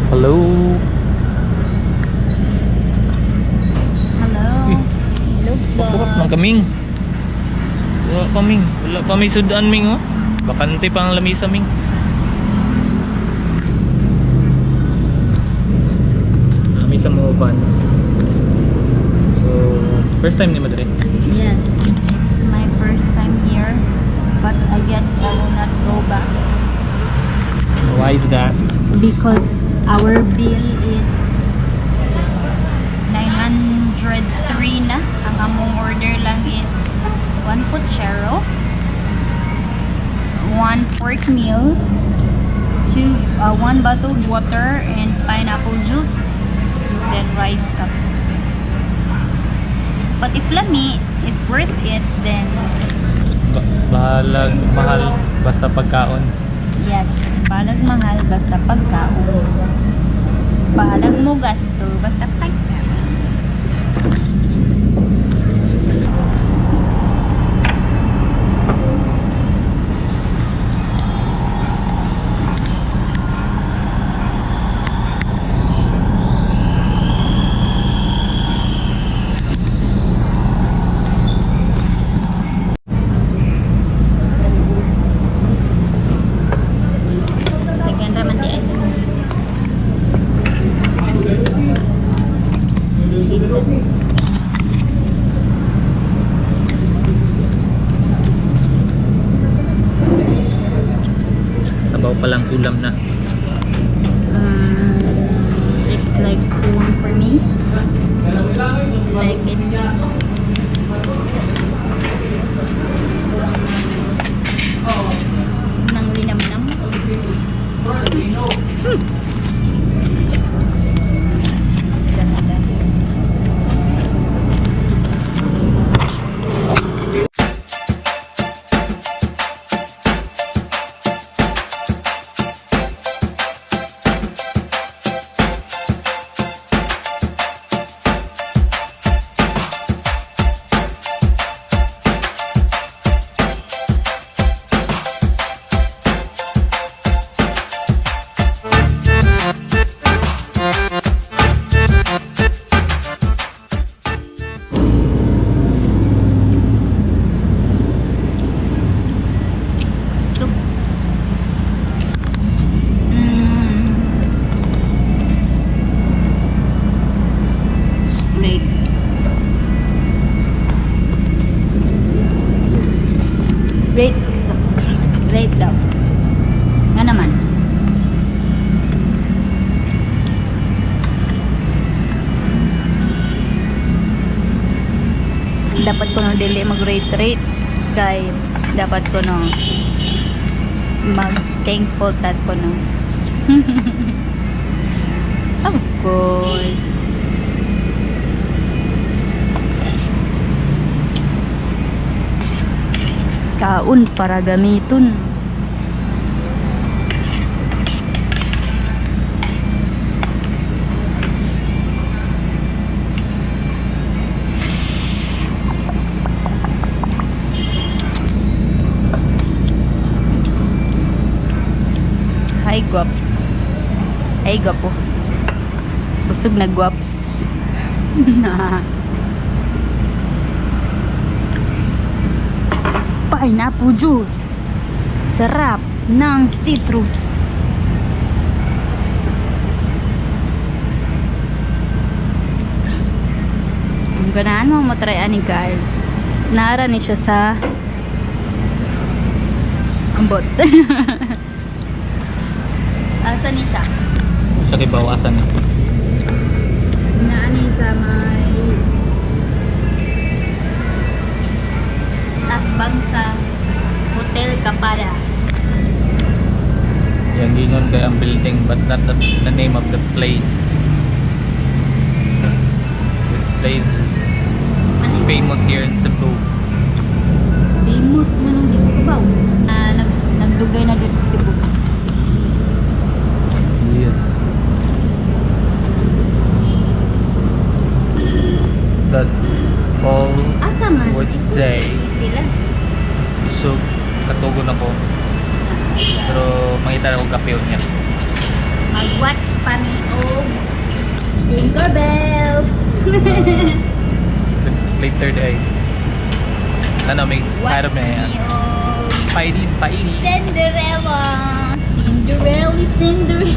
Hello. Hello. Hello po. Kurap ng kaming. Wala kaming. Wala pa may sudan ming oh. Bakante pa ang lamisa ming. Lamisa mo van. So, first time ni Madrid. Yes, it's my first time here, but I guess I will not go back Why is that? because our bill is 903 na. Ang among order lang is 1 puchero, 1 pork meal, 1 bottled water, and pineapple juice, then rice cup. But if lami, if worth it, then Bahalag mahal basta pagkaon. yes, balag mahal basta pagkaon. Balag mo gasto basta pagkaon. Lagyan raman di ay. Cheese test. Sabaw pa lang ulam na. It's like food for me. Like it's nang linamnam. Ganda. Ito. Straight. Rate. Rate daw. Nga naman. Dapat ko no dili mag-rate kay dapat ko no mag-thankful tat ko no. Of course. Kaun para gamiton. Hi guwaps. Ay gwapo. Busog na guwaps. Pineapple juice. Sarap ng citrus. Ang ganaan mo matry ani guys. Naara ni siya sa ambot. Asa ni siya? Siya kay bawasan na. Naani sa may takbang sa Hotel Kapara. Yan gingon kay ang building but not the name of the place. This place is famous here in Cebu. Famous manong di ko ba? Nagdugay na dito sa Cebu. Yes. That's all Asa man? for today. Sila. So, katugon ako. Pero mangita na akong kape niya. Mag-watch pa mi og Tinkerbell. Later day. Ano, may Watch harap na yan. me og Spidey. Cinderella. Cinderella.